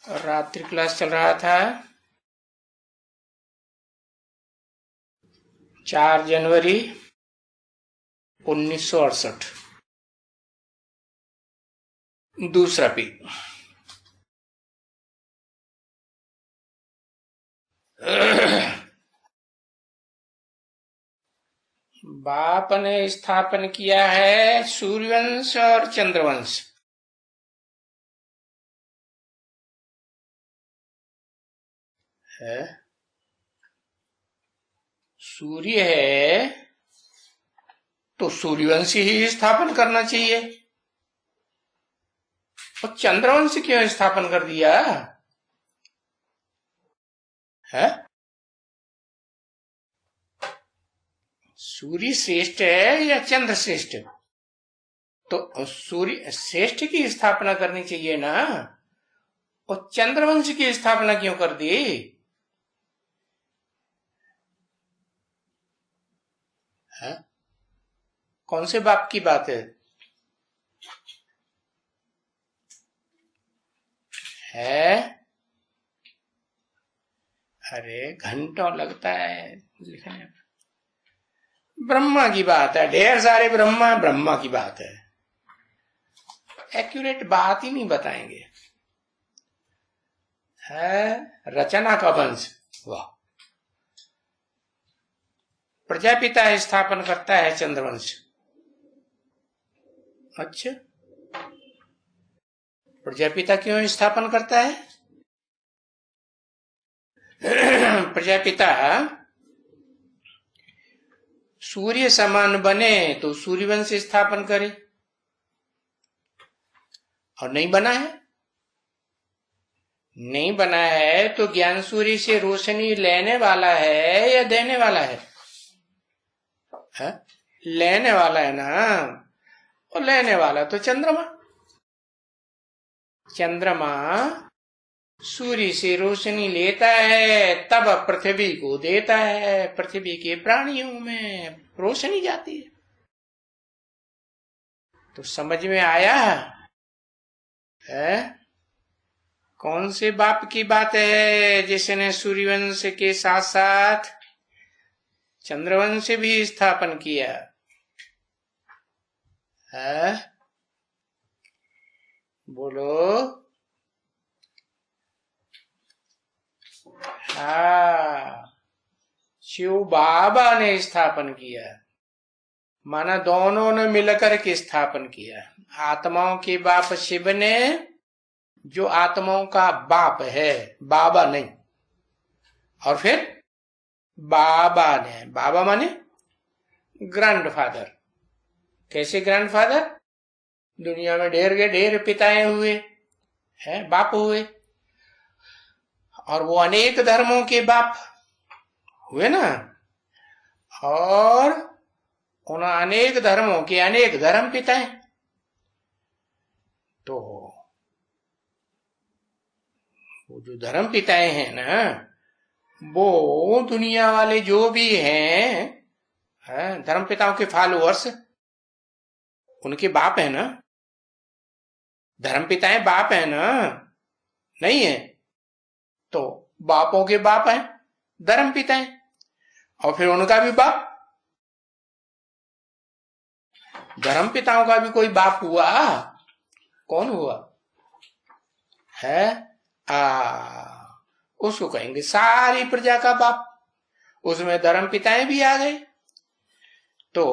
और रात्रि क्लास चल रहा था 4 जनवरी 1968। दूसरा पी। बाप ने स्थापन किया है सूर्यवंश और चंद्रवंश। है सूर्य है तो सूर्यवंश ही स्थापन करना चाहिए। और चंद्रवंश क्यों स्थापन कर दिया है? सूर्य श्रेष्ठ है या चंद्र श्रेष्ठ? तो सूर्य श्रेष्ठ की स्थापना करनी चाहिए ना, और चंद्रवंश की स्थापना क्यों कर दी? है? कौन से बाप की बात है? अरे घंटों लगता है लिखने में। ब्रह्मा की बात है, ढेर सारे ब्रह्मा की बात है। एक्यूरेट बात ही नहीं बताएंगे। है रचना का वंश। वाह। प्रजापिता स्थापन करता है चंद्रवंश। अच्छा, प्रजापिता क्यों स्थापन करता है? प्रजापिता सूर्य समान बने तो सूर्यवंश स्थापन करे, और नहीं बना है तो ज्ञान सूर्य से रोशनी लेने वाला है या देने वाला है? लेने वाला है ना। और लेने वाला तो चंद्रमा सूर्य से रोशनी लेता है, तब पृथ्वी को देता है। पृथ्वी के प्राणियों में रोशनी जाती है। तो समझ में आया है? कौन से बाप की बात है जिसने सूर्यवंश के साथ साथ चंद्रवंश भी स्थापन किया है? बोलो। शिव बाबा ने स्थापन किया, माना दोनों ने मिलकर के स्थापन किया। आत्माओं के बाप शिव ने, जो आत्माओं का बाप है, बाबा नहीं। और फिर बाबा ने, बाबा माने ग्रैंडफादर। कैसे ग्रैंडफादर? दुनिया में ढेर के ढेर पिताएं हुए हैं, बाप हुए, और वो अनेक धर्मों के बाप हुए ना। और उन अनेक धर्मों के अनेक धर्म पिताएं। तो वो जो धर्म पिताएं हैं ना, वो दुनिया वाले जो भी हैं धर्म पिताओं के फॉलोअर्स, उनके बाप है ना। धर्म पिताएं बाप है ना, नहीं है? तो बापों के बाप हैं धर्म पिताएं, और फिर उनका भी बाप। धर्म पिताओं का भी कोई बाप हुआ? कौन हुआ है? उसको कहेंगे सारी प्रजा का बाप। उसमें धर्म पिताएं भी आ गए। तो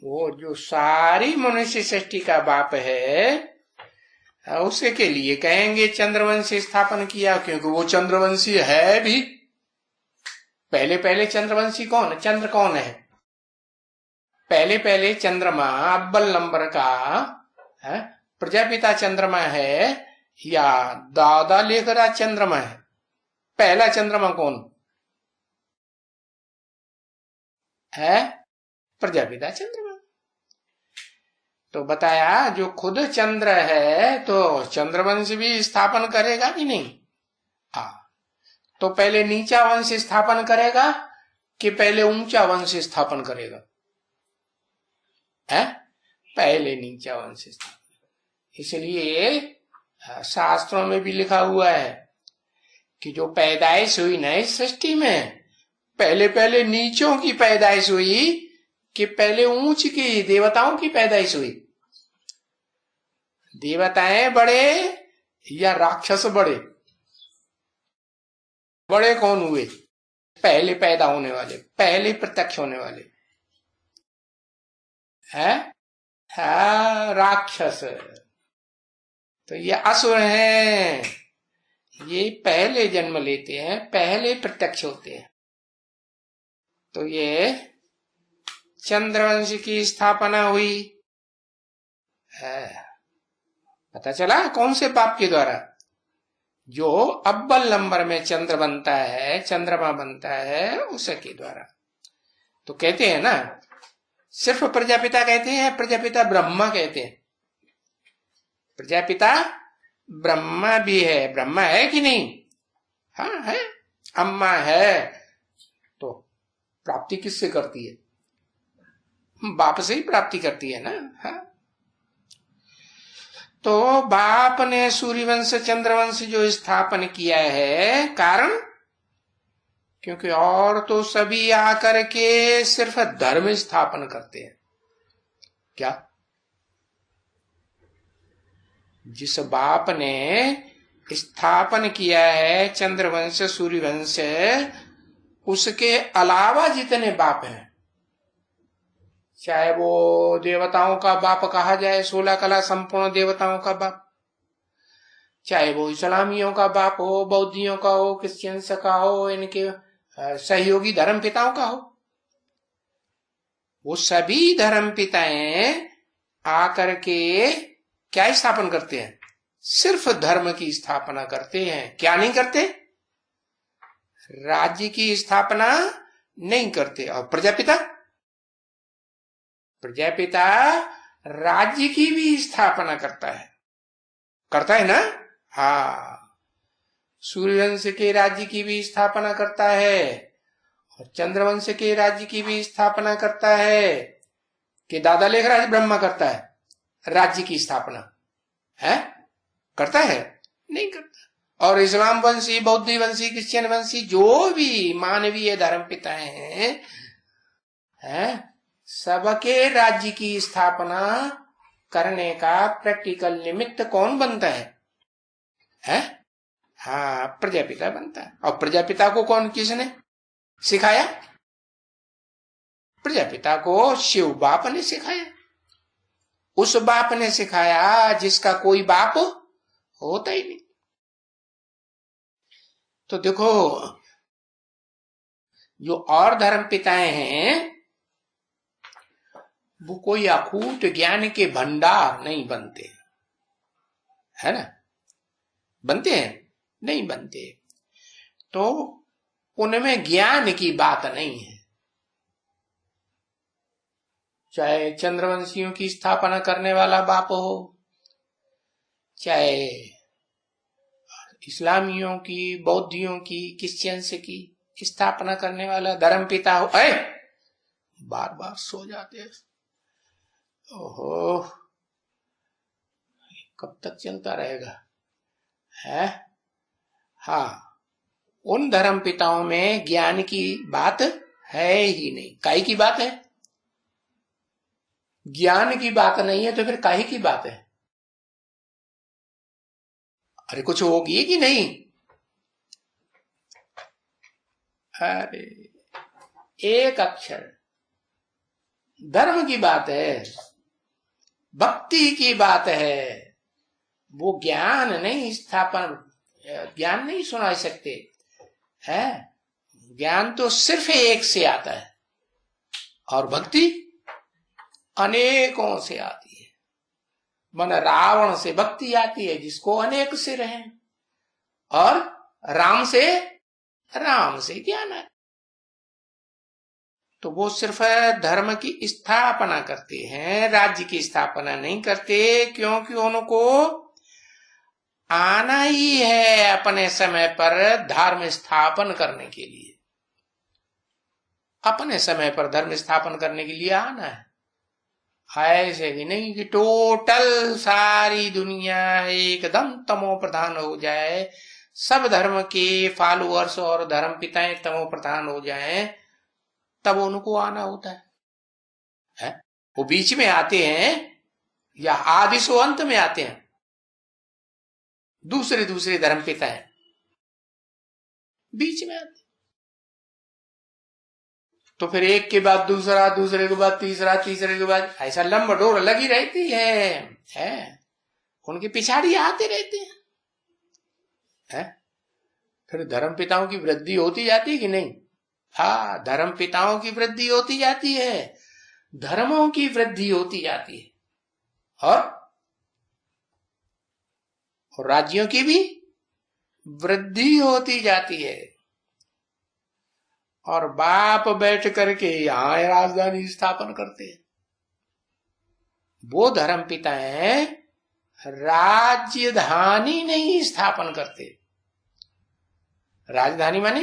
वो जो सारी मनुष्य सृष्टि का बाप है, उसे के लिए कहेंगे चंद्रवंश स्थापन किया, क्योंकि वो चंद्रवंशी है भी। पहले चंद्रवंशी कौन? चंद्र कौन है? पहले चंद्रमा अव्वल नंबर का है, प्रजापिता चंद्रमा है या दादा लेकर चंद्रमा है? पहला चंद्रमा कौन है? प्रजापिता चंद्रमा। तो बताया जो खुद चंद्र है तो चंद्रवंश भी स्थापन करेगा कि नहीं? तो पहले नीचा वंश स्थापन करेगा कि पहले ऊंचा वंश स्थापन करेगा? है पहले नीचा वंश स्थापन। इसलिए शास्त्रों में भी लिखा हुआ है कि जो पैदाइश हुई ना इस सृष्टि में, पहले पहले नीचों की पैदाइश हुई कि पहले ऊंच की देवताओं की पैदाइश हुई? देवताएं बड़े या राक्षस बड़े? बड़े कौन हुए? पहले पैदा होने वाले, पहले प्रत्यक्ष होने वाले है, राक्षस। तो ये असुर हैं, ये पहले जन्म लेते हैं, पहले प्रत्यक्ष होते हैं। तो ये चंद्रवंश की स्थापना हुई है। पता चला कौन से बाप के द्वारा? जो अव्वल नंबर में चंद्र बनता है, चंद्रमा बनता है, उसके द्वारा। तो कहते हैं ना, सिर्फ प्रजापिता कहते हैं, प्रजापिता ब्रह्मा कहते हैं। प्रजापिता ब्रह्मा भी है। ब्रह्मा है कि नहीं? हाँ है। अम्मा है। तो प्राप्ति किससे करती है? बाप से ही प्राप्ति करती है ना। हाँ। तो बाप ने सूर्यवंश चंद्रवंश जो स्थापन किया है, कारण क्योंकि और तो सभी आकर के सिर्फ धर्म स्थापन करते हैं। क्या? जिस बाप ने स्थापन किया है चंद्रवंश सूर्यवंश, उसके अलावा जितने बाप हैं, चाहे वो देवताओं का बाप कहा जाए, 16 कला संपूर्ण देवताओं का बाप, चाहे वो इस्लामियों का बाप हो, बौद्धियों का हो, क्रिश्चियंस का हो, इनके सहयोगी धर्म पिताओं का हो, वो सभी धर्म पिताएं आकर के क्या स्थापन करते हैं? सिर्फ धर्म की स्थापना करते हैं। क्या नहीं करते? राज्य की स्थापना नहीं करते। और प्रजापिता, प्रजापिता राज्य की भी स्थापना करता है ना। हाँ, सूर्यवंश के राज्य की भी स्थापना करता है और चंद्रवंश के राज्य की भी स्थापना करता है। कि दादा लेख राज ब्रह्मा करता है राज्य की स्थापना? है? करता है? नहीं करता। और इस्लाम वंशी, बौद्ध वंशी, क्रिश्चियन वंशी जो भी मानवीय धर्म पिताएं हैं, सबके राज्य की स्थापना करने का प्रैक्टिकल निमित्त कौन बनता है? हाँ, प्रजापिता बनता है। और प्रजापिता को कौन, किसने सिखाया? प्रजापिता को शिव बाप ने सिखाया। उस बाप ने सिखाया जिसका कोई बाप होता ही नहीं। तो देखो, जो और धर्म पिताएं हैं वो कोई अकूट ज्ञान के भंडार नहीं बनते, है ना? बनते हैं? नहीं बनते। तो उनमें ज्ञान की बात नहीं है। चाहे चंद्रवंशियों की स्थापना करने वाला बाप हो, चाहे इस्लामियों की, बौद्धियों की, क्रिश्चियंस की स्थापना करने वाला धर्म पिता हो। बार बार सो जाते हैं। ओहो, कब तक चलता रहेगा? है? हाँ, उन धर्म पिताओं में ज्ञान की बात है ही नहीं। काहे की बात है? ज्ञान की बात नहीं है तो फिर काहे की बात है? अरे कुछ होगी कि नहीं? अरे एक अक्षर धर्म की बात है, भक्ति की बात है। वो ज्ञान नहीं स्थापन, ज्ञान नहीं सुना सकते है। ज्ञान तो सिर्फ एक से आता है और भक्ति अनेकों से आती है। मन रावण से भक्ति आती है जिसको अनेक सिर हैं, और राम से ज्ञान है। तो वो सिर्फ धर्म की स्थापना करते हैं, राज्य की स्थापना नहीं करते, क्योंकि उनको आना ही है अपने समय पर धर्म स्थापन करने के लिए। अपने समय पर धर्म स्थापन करने के लिए आना है। ऐसे भी नहीं कि टोटल सारी दुनिया एकदम तमो प्रधान हो जाए, सब धर्म के फॉलोअर्स और धर्म पिताएं तमो प्रधान हो जाएं, तब उनको आना होता है? वो बीच में आते हैं या आदि से अंत में आते हैं? दूसरे दूसरे धर्म पिताएं बीच में आते, तो फिर एक के बाद दूसरा, दूसरे के बाद तीसरा, तीसरे के बाद ऐसा लंबा डोर लगी रहती है? उनके पिछाड़ी आते रहते हैं? फिर धर्म पिताओं की वृद्धि होती जाती है कि नहीं? हाँ, धर्म पिताओं की वृद्धि होती जाती है, धर्मों की वृद्धि होती जाती है, और राज्यों की भी वृद्धि होती जाती है। और बाप बैठ करके यहां राजधानी स्थापन करते हैं। वो धर्म पिताएं राजधानी नहीं स्थापन करते। राजधानी माने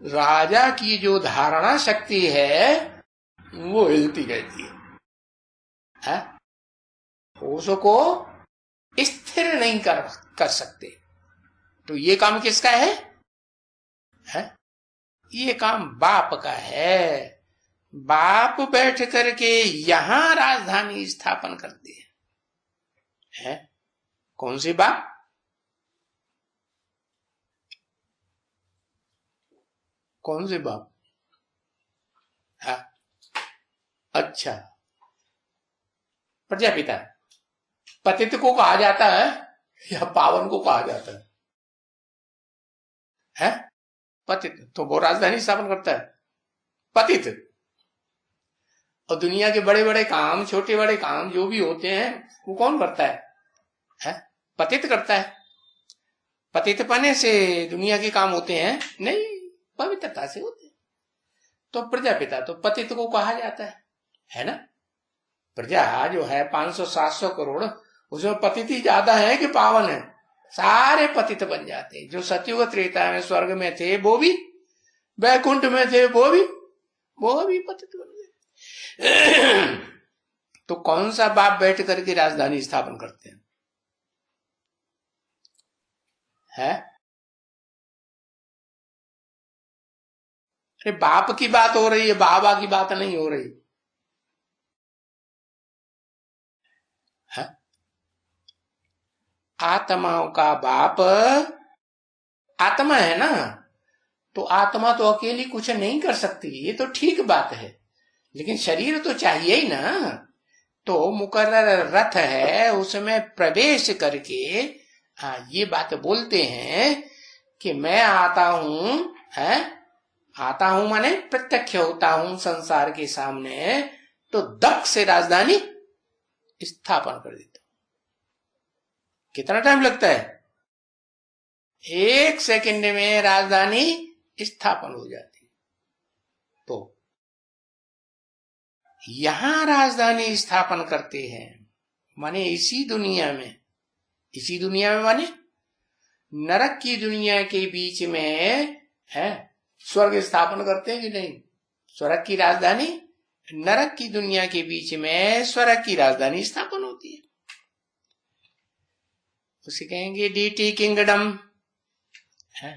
राजा की जो धारणा शक्ति है वो हिलती रहती है, उसको स्थिर नहीं कर सकते। तो ये काम किसका है? ये काम बाप का है। बाप बैठ करके यहां राजधानी स्थापन करते हैं। कौन सी बाप? कौन सी बाप? अच्छा, प्रजापिता। पतित को कहा जाता है या पावन को कहा जाता है? पतित। तो वो राजधानी स्थापन करता है, पतित। और दुनिया के बड़े बड़े काम, छोटे बड़े काम जो भी होते हैं वो कौन करता है? पतित करता है। पतित पने से दुनिया के काम होते हैं? नहीं, पवित्रता से होते हैं। तो प्रजापिता तो पतित को कहा जाता है ना? प्रजा जो है 500-700 करोड़, उसमें पतित ही ज्यादा है कि पावन है? सारे पतित बन जाते हैं। जो सतयुग त्रेता में स्वर्ग में थे वो भी, वैकुंठ में थे वो भी पतित बन गए। तो कौन सा बाप बैठ करके राजधानी स्थापन करते हैं? अरे बाप की बात हो रही है, बाबा की बात नहीं हो रही है। आत्माओं का बाप आत्मा है ना, तो आत्मा तो अकेली कुछ नहीं कर सकती, ये तो ठीक बात है, लेकिन शरीर तो चाहिए ही ना। तो मुकर्रर रथ है, उसमें प्रवेश करके ये बात बोलते हैं कि मैं आता हूं, आता हूं माने प्रत्यक्ष होता हूं संसार के सामने, तो दक से राजधानी स्थापन कर देता। कितना टाइम लगता है? 1 सेकंड में राजधानी स्थापन हो जाती है। तो यहां राजधानी स्थापन करते हैं, माने इसी दुनिया में माने नरक की दुनिया के बीच में है स्वर्ग स्थापन करते हैं कि नहीं? स्वर्ग की राजधानी नरक की दुनिया के बीच में स्वर्ग की राजधानी स्थापन होती है। उसे कहेंगे डीटी किंगडम है,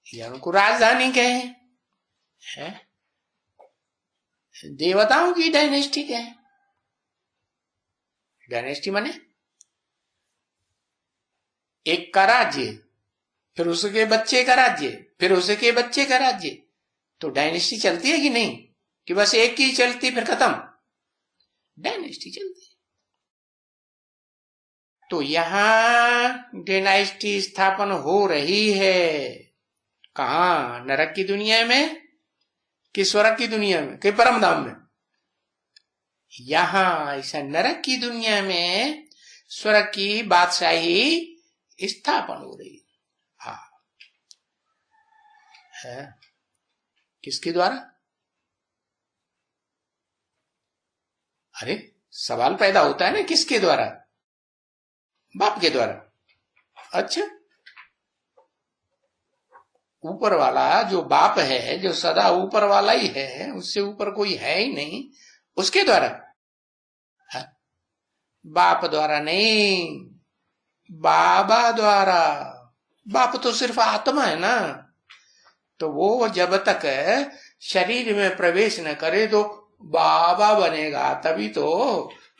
या उनको राजधानी कहें, देवताओं की डायनेस्टी कहें। डायनेस्टी माने एक का राज्य, फिर उसके बच्चे का राज्य, फिर उसके बच्चे का राज्य। तो डायनेस्टी चलती है कि नहीं? कि बस एक की चलती फिर खत्म? डायनेस्टी चलती है। तो यहां डायनेस्टी स्थापन हो रही है। कहा? नरक की दुनिया में कि स्वर्ग की दुनिया में कि परम धाम में? यहां ऐसा नरक की दुनिया में स्वर्ग की बादशाही स्थापन हो रही है। किसके द्वारा? अरे सवाल पैदा होता है ना, किसके द्वारा? बाप के द्वारा। अच्छा, ऊपर वाला जो बाप है, जो सदा ऊपर वाला ही है, उससे ऊपर कोई है ही नहीं, उसके द्वारा बाप द्वारा नहीं, बाबा द्वारा। बाप तो सिर्फ आत्मा है ना, तो वो जब तक शरीर में प्रवेश न करे तो बाबा बनेगा तभी तो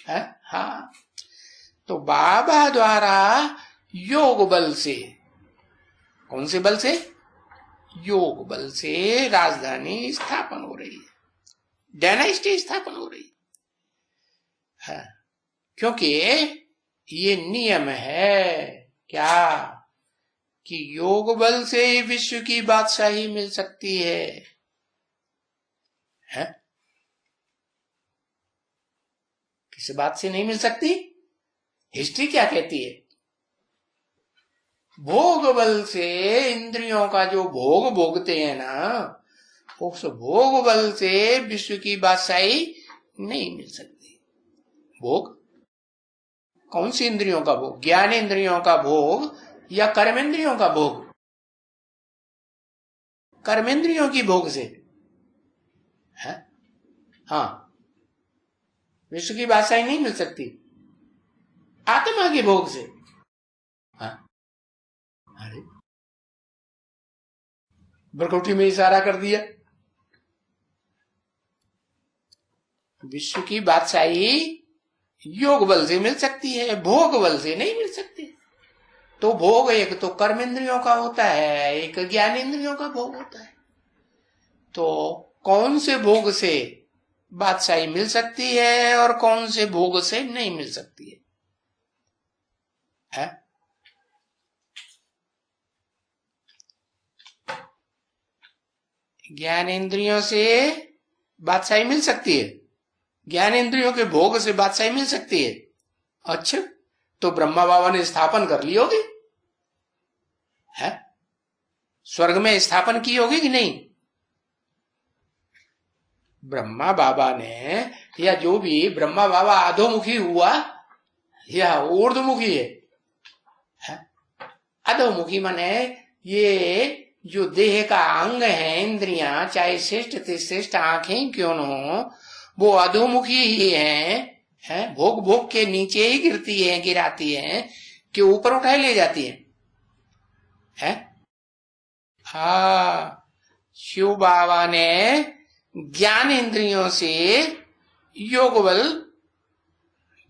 है। हाँ, तो बाबा द्वारा योग बल से, कौन से बल से? योग बल से राजधानी स्थापन हो रही है, डायनेस्टी स्थापन हो रही है। क्योंकि ये नियम है क्या कि योग बल से ही विश्व की बादशाही मिल सकती है? किस बात से नहीं मिल सकती? हिस्ट्री क्या कहती है? भोग बल से इंद्रियों का जो भोग भोगते हैं ना, उस भोग बल से विश्व की बादशाही नहीं मिल सकती। भोग कौन सी इंद्रियों का भोग? ज्ञान इंद्रियों का भोग या कर्मेंद्रियों का भोग? कर्मेंद्रियों की भोग से है। हाँ, विश्व की बादशाही नहीं मिल सकती आत्मा के भोग से। हाँ, अरे बरकौटी में इशारा कर दिया। विश्व की बादशाही योग बल से मिल सकती है, भोग बल से नहीं मिल सकती। तो भोग एक तो कर्मेंद्रियों का होता है, एक ज्ञानेंद्रियों का भोग होता है। तो कौन से भोग से बादशाही मिल सकती है और कौन से भोग से नहीं मिल सकती है? ज्ञानेंद्रियों से बादशाही मिल सकती है, ज्ञानेंद्रियों के भोग से बादशाही मिल सकती है। अच्छा, तो ब्रह्मा बाबा ने स्थापन कर ली होगी, है स्वर्ग में स्थापन की होगी कि नहीं? ब्रह्मा बाबा ने, या जो भी ब्रह्मा बाबा अधोमुखी हुआ या ऊर्ध्वमुखी है? अधोमुखी माने ये जो देह का अंग है, इंद्रियां, चाहे श्रेष्ठ से श्रेष्ठ आंखें क्यों न हो, वो अधोमुखी ही है, भोग भोग के नीचे ही गिरती है, गिराती है कि ऊपर उठाए ले जाती है? हाँ, शिव बाबा ने ज्ञान इंद्रियों से योग बल,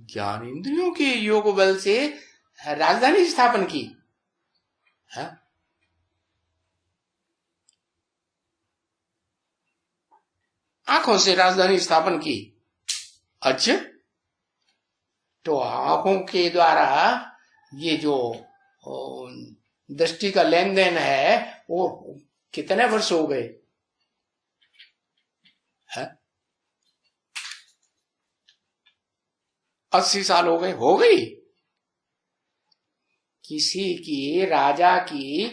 ज्ञान इंद्रियों के योग बल से राजधानी स्थापन की है? आंखों से राजधानी स्थापन की। अच्छा, तो आंखों के द्वारा ये जो दृष्टि का लेन देन है वो कितने वर्ष हो गए? 80 साल हो गए, हो गई। किसी की राजा की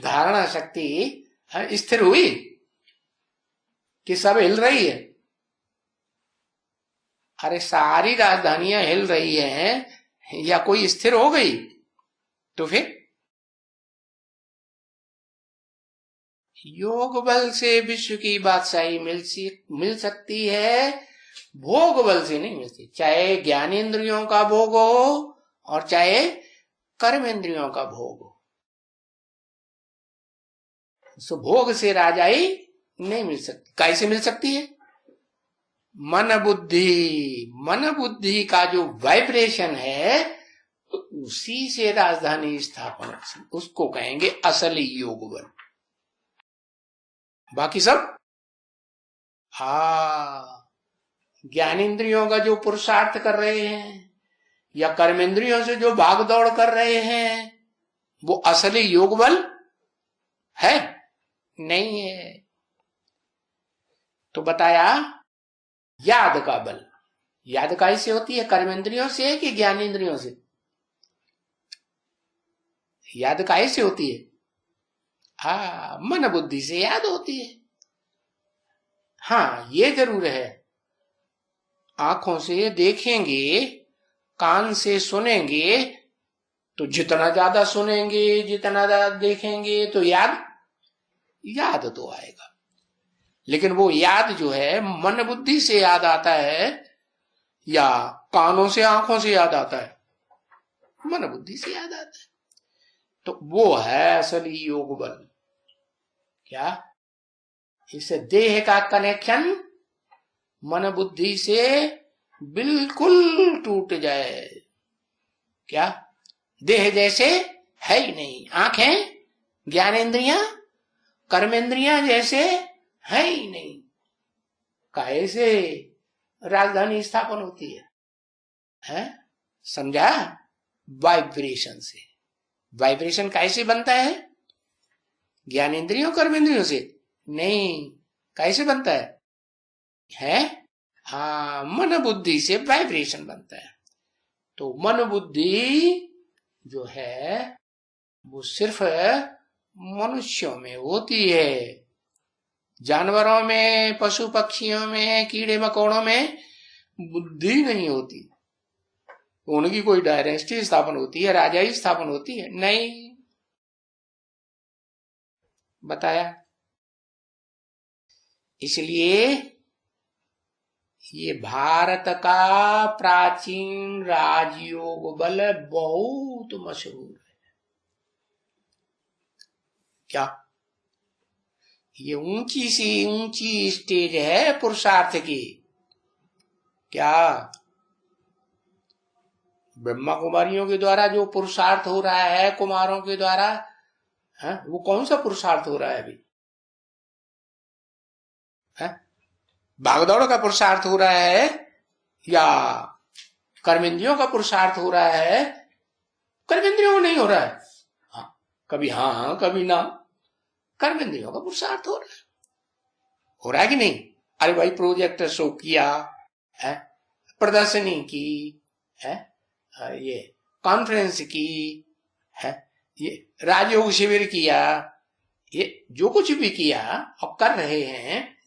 धारणा शक्ति स्थिर हुई कि सब हिल रही है? अरे सारी राजधानियां हिल रही हैं या कोई स्थिर हो गई? तो फिर योग बल से विश्व की बादशाही मिल सकती है, भोग बल से नहीं मिलती। चाहे ज्ञानेंद्रियों का भोग हो और चाहे कर्मेंद्रियों का भोग हो, सो भोग से राजाई नहीं मिल सकती। कैसे मिल सकती है? मन बुद्धि का जो वाइब्रेशन है, तो उसी से राजधानी स्थापन, उसको कहेंगे असली योग बल। बाकी सब ज्ञानेंद्रियों का जो पुरुषार्थ कर रहे हैं या कर्मेंद्रियों से जो भाग दौड़ कर रहे हैं, वो असली योग बल है? नहीं है। तो बताया याद का बल। याद कैसे होती है? कर्मेंद्रियों से कि ज्ञानेंद्रियों से? याद कैसे होती है? मन बुद्धि से याद होती है। हाँ, ये जरूर है, आंखों से देखेंगे, कान से सुनेंगे, तो जितना ज्यादा सुनेंगे, जितना ज्यादा देखेंगे, तो याद तो आएगा। लेकिन वो याद जो है मन बुद्धि से याद आता है, या कानों से आंखों से याद आता है? मन बुद्धि से याद आता है। तो वो है असली योग बल। क्या? इस देह का कनेक्शन मन बुद्धि से बिल्कुल टूट जाए। क्या? देह जैसे है ही नहीं, आंखें, ज्ञानेंद्रियां, कर्मेंद्रियां जैसे है ही नहीं। कैसे राजधानी स्थापन होती है? समझा? वाइब्रेशन से। वाइब्रेशन कैसे बनता है? ज्ञानेंद्रियों कर्मेंद्रियों से नहीं। कैसे बनता है? हाँ, मन बुद्धि से वाइब्रेशन बनता है। तो मन बुद्धि जो है वो सिर्फ मनुष्यों में होती है। जानवरों में, पशु पक्षियों में, कीड़े मकोड़ों में बुद्धि नहीं होती। उनकी कोई डायनेस्टी स्थापन होती है, राजाई स्थापन होती है? नहीं। बताया। इसलिए ये भारत का प्राचीन राजयोग बल बहुत मशहूर है। क्या? ये ऊंची सी ऊंची स्टेज है पुरुषार्थ की। क्या? ब्रह्मा कुमारियों के द्वारा जो पुरुषार्थ हो रहा है, कुमारों के द्वारा, वो कौन सा पुरुषार्थ हो रहा है अभी? भागदौड़ का पुरुषार्थ हो रहा है या कर्मेंद्रियों का पुरुषार्थ हो रहा है? कर्मेंद्रियों को नहीं हो रहा है। हाँ, कभी हाँ कभी ना। कर्मेंद्रियों का पुरुषार्थ हो रहा है। हो रहा है कि नहीं? अरे भाई, प्रोजेक्ट शो किया है, प्रदर्शनी की है, ये कॉन्फ्रेंस की है, ये राजयोग शिविर किया, ये जो कुछ भी किया और कर रहे हैं,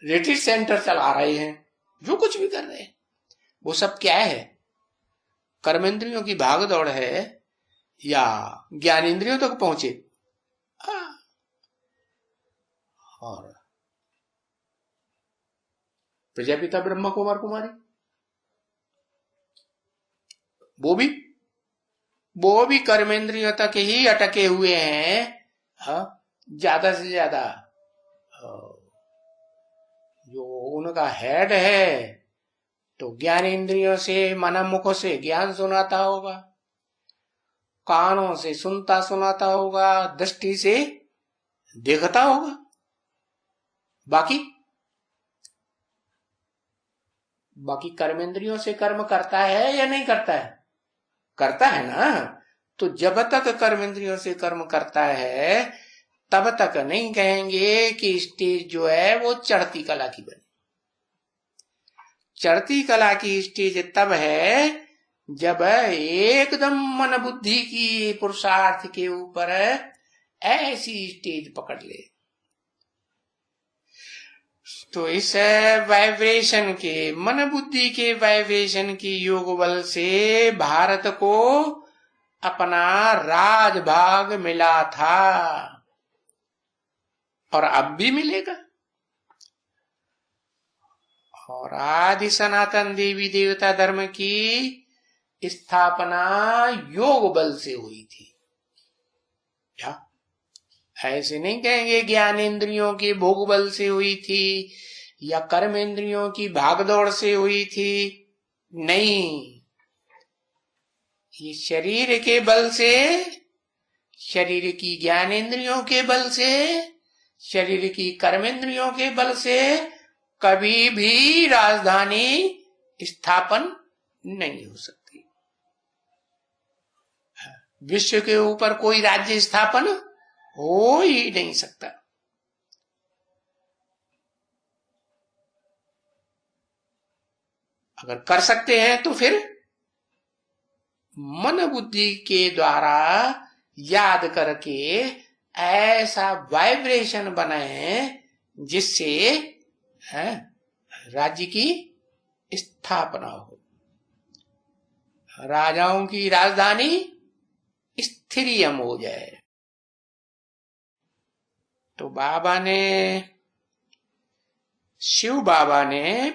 रिट्रीट सेंटर चला रहे हैं, जो कुछ भी कर रहे हैं, वो सब क्या है? कर्मेंद्रियों की भाग दौड़ है या ज्ञानेंद्रियों तक पहुंचे? और प्रजापिता ब्रह्मा कुमार कुमारी वो भी कर्मेंद्रियों तक ही अटके हुए हैं। ज्यादा से ज्यादा जो उनका हेड है तो ज्ञानेंद्रियों से, मन मुख से ज्ञान सुनाता होगा, कानों से सुनता सुनाता होगा, दृष्टि से देखता होगा। बाकी कर्मेंद्रियों से कर्म करता है या नहीं करता है? करता है ना। तो जब तक कर्मेंद्रियों से कर्म करता है तब तक नहीं कहेंगे कि स्टेज जो है वो चढ़ती कला की बनी। चढ़ती कला की स्टेज तब है जब एकदम मन बुद्धि की पुरुषार्थ के ऊपर ऐसी स्टेज पकड़ ले। तो इस वाइब्रेशन के, मन बुद्धि के वाइब्रेशन की योग बल से भारत को अपना राजभाग मिला था और अब भी मिलेगा। और आदि सनातन देवी देवता धर्म की स्थापना योग बल से हुई थी। क्या? ऐसे नहीं कहेंगे ज्ञानेंद्रियों के भोग बल से हुई थी या कर्मेंद्रियों की भागदौड़ से हुई थी। नहीं, ये शरीर के बल से, शरीर की ज्ञानेंद्रियों के बल से, शरीर की कर्मेंद्रियों के बल से कभी भी राजधानी स्थापन नहीं हो सकती। विश्व के ऊपर कोई राज्य स्थापन हो ही नहीं सकता। अगर कर सकते हैं तो फिर मन बुद्धि के द्वारा याद करके ऐसा वाइब्रेशन बनाए जिससे राज्य की स्थापना हो, राजाओं की राजधानी स्थिरियम हो जाए। तो शिव बाबा ने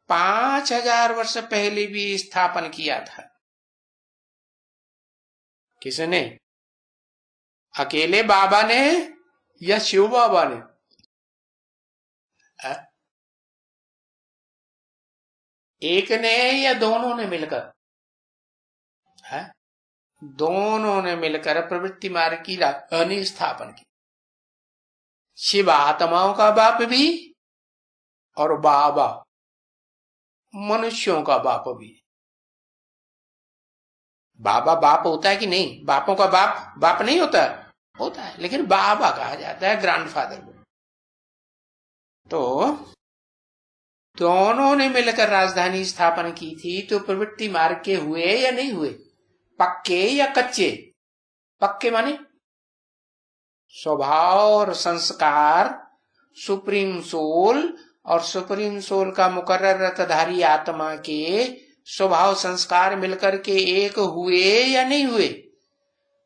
5,000 वर्ष पहले भी स्थापन किया था। किसने? अकेले बाबा ने या शिव बाबा ने? एक ने या दोनों ने मिलकर? है? दोनों ने मिलकर प्रवृत्ति मार्ग की राजधानी स्थापन की। शिव आत्माओं का बाप भी और बाबा मनुष्यों का बाप भी। बाबा बाप होता है कि नहीं? बापों का बाप बाप नहीं होता? होता है, लेकिन बाबा कहा जाता है ग्रैंडफादर को। तो दोनों ने मिलकर राजधानी स्थापन की थी। तो प्रवृत्ति मार्ग के हुए या नहीं हुए? पक्के या कच्चे? पक्के माने स्वभाव और संस्कार, सुप्रीम सोल और सुप्रीम सोल का मुकर्रर रतधारी आत्मा के स्वभाव संस्कार मिलकर के एक हुए या नहीं हुए?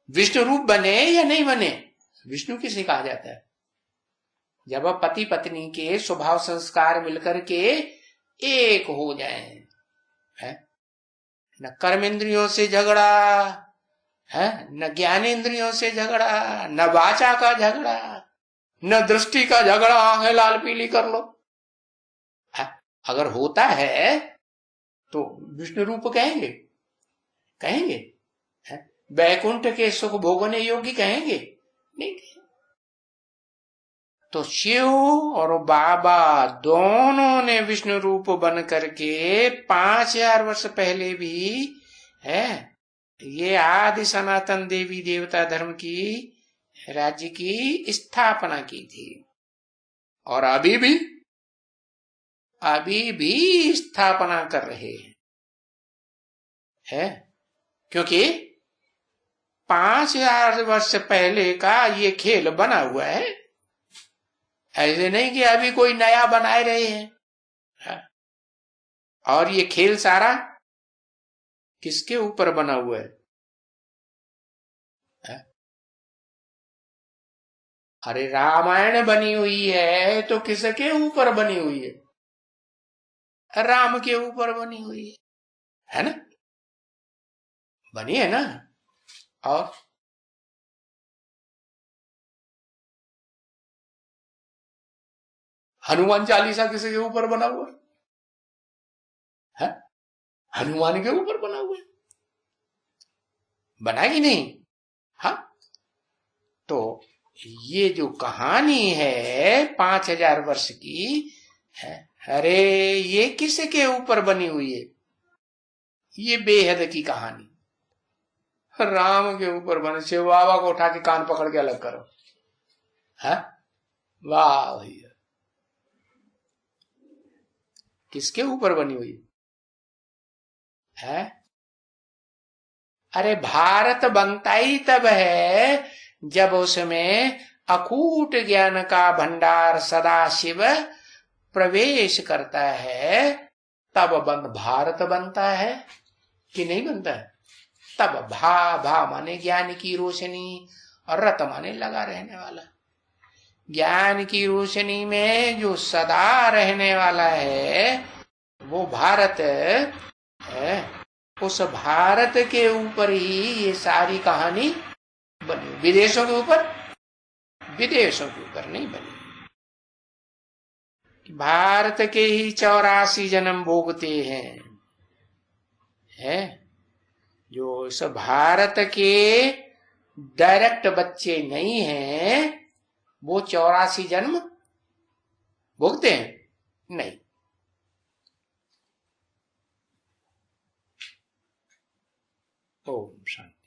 विष्णु रूप बने या नहीं बने? विष्णु किसे कहा जाता है? जब पति पत्नी के स्वभाव संस्कार मिलकर के एक हो जाए, है न कर्मेंद्रियों से झगड़ा है, न ज्ञानेंद्रियों से झगड़ा, न वाचा का झगड़ा, न दृष्टि का झगड़ा, आंखें लाल पीली कर लो। है? अगर होता है तो विष्णु रूप कहेंगे? कहेंगे? वैकुंठ के सुख भोगने योग्य कहेंगे? नहीं। तो शिव और बाबा दोनों ने विष्णु रूप बन करके 5,000 वर्ष पहले भी है ये आदि सनातन देवी देवता धर्म की राज्य की स्थापना की थी। और अभी भी स्थापना कर रहे हैं। क्योंकि 5,000 वर्ष पहले का ये खेल बना हुआ है। ऐसे नहीं कि अभी कोई नया बनाए रहे हैं। और ये खेल सारा किसके ऊपर बना हुआ है? अरे रामायण बनी हुई है तो किसके ऊपर बनी हुई है? राम के ऊपर बनी हुई है ना? बनी है ना? और हनुमान चालीसा किसके ऊपर बना हुआ है? हनुमान के ऊपर बना हुआ है। बना कि नहीं? हाँ। तो ये जो कहानी है 5,000 वर्ष की है, अरे ये किसके ऊपर बनी हुई है? ये बेहद की कहानी राम के ऊपर बने। शिव बाबा को उठा के कान पकड़ के अलग करो। है? वाह भैया, किसके ऊपर बनी हुई है? अरे भारत बनता ही तब है जब उसमें अकूट ज्ञान का भंडार सदाशिव प्रवेश करता है, तब भारत बनता है कि नहीं बनता है? तब भा माने ज्ञान की रोशनी और रत माने लगा रहने वाला। ज्ञान की रोशनी में जो सदा रहने वाला है वो भारत है। उस भारत के ऊपर ही ये सारी कहानी बनी। विदेशों के ऊपर नहीं बनी। भारत के ही 84 जन्म भोगते हैं, जो इस भारत के डायरेक्ट बच्चे नहीं हैं वो 84 जन्म भोगते हैं? नहीं। ओम शांति।